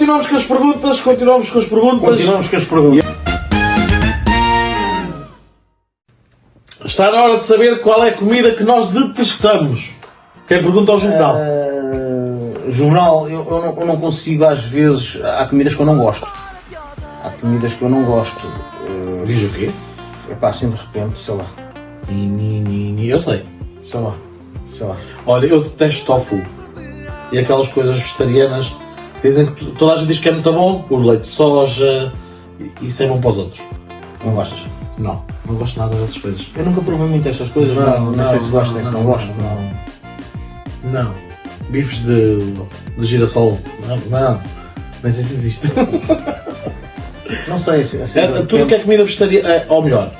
continuamos com as perguntas. Está na hora de saber qual é a comida que nós detestamos. Quem pergunta ao Juvenal? Juvenal, eu não consigo às vezes. Há comidas que eu não gosto. Diz o quê? Epá, assim de repente, sei lá. Eu sei. Sei lá. Olha, eu detesto tofu. E aquelas coisas vegetarianas que dizem que toda a gente diz que é muito bom. O leite de soja. Isso é bom para os outros. Não gostas? Não gosto nada dessas coisas. Eu nunca provei muito estas coisas. Não sei se gosto nem se não gosto. Não. Bifes de girassol. Não. Nem sei se existe. Não sei. Tudo que é comida vegetariana, ou melhor,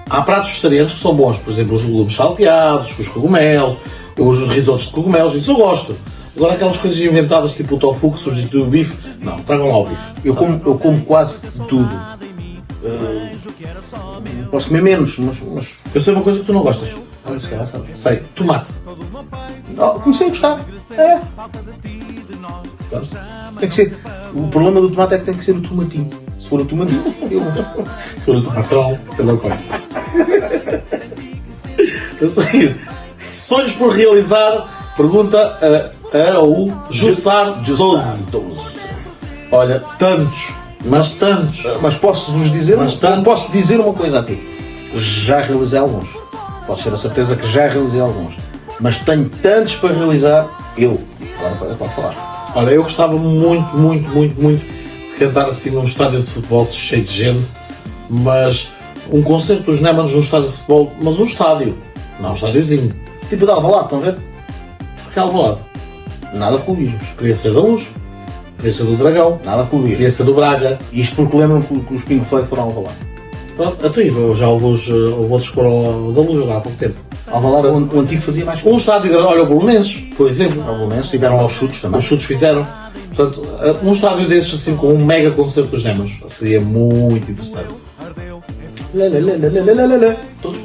há pratos vegetarianos que são bons, por exemplo, os legumes salteados, os cogumelos, os risotos de cogumelos, isso eu gosto. Agora aquelas coisas inventadas tipo o tofu que substitui o bife, não, tragam lá o bife. Eu como quase tudo. Posso comer menos, mas Eu sei uma coisa que tu não gostas. olha, se calhar sabe. Sei, tomate. Comecei a gostar. Tem que ser. O problema do tomate é que tem que ser o tomatinho. Se for o tomatinho, Se for o tomatão, também come. Eu sei. Sonhos por realizar? Pergunta o Jussar 12. Olha, tantos. Mas posso-vos dizer, tantos. posso dizer uma coisa a ti. Já realizei alguns. Posso ter a certeza que já realizei alguns. Mas tenho tantos para realizar, agora pode falar. Olha, eu gostava muito de cantar assim num estádio de futebol cheio de gente, mas um concerto dos Némanos num estádio de futebol, mas um estádio, não um estádiozinho. Tipo de Alvalade, estão a ver? Porque é Alvalade. Nada de clubismos. Queria ser da Luz, queria ser do Dragão, Nada de clubismos. queria ser do Braga. Isto porque lembram que os Pink Floyd foram a Alvalade. Pronto, até eu já houve outros que foram da Luz há pouco tempo. Alvalade, o antigo fazia mais Um estádio grande, olha o Bolonenses, por exemplo. Alvalenses, tiveram aos chutes também. Os chutes fizeram. Portanto, um estádio desses assim com um mega concerto dos Némanos seria muito interessante. Todos.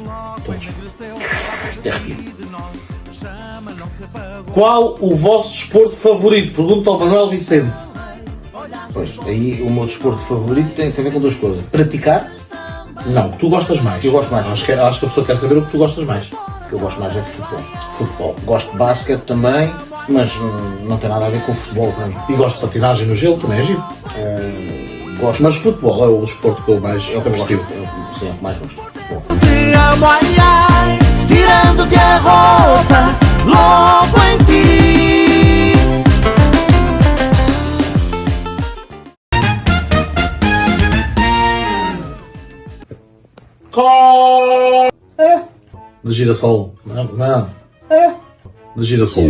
Qual o vosso desporto favorito? Pergunta ao Manuel Vicente. Pois, aí o meu desporto favorito tem a ver com duas coisas. Praticar, Não, tu gostas mais. eu gosto mais. Acho que a pessoa quer saber o que tu gostas mais. O que eu gosto mais é de futebol. Gosto de basquete também, mas não tem nada a ver com futebol para mim. E gosto de patinagem no gelo, também é giro. Gosto, Mas futebol é o desporto que eu mais é o que eu gosto. aprecio. Sim, é o que mais gosto. Futebol. Te amo, ai, ai, tirando-te a roupa, louco em ti. De girassol. Não. De girassol.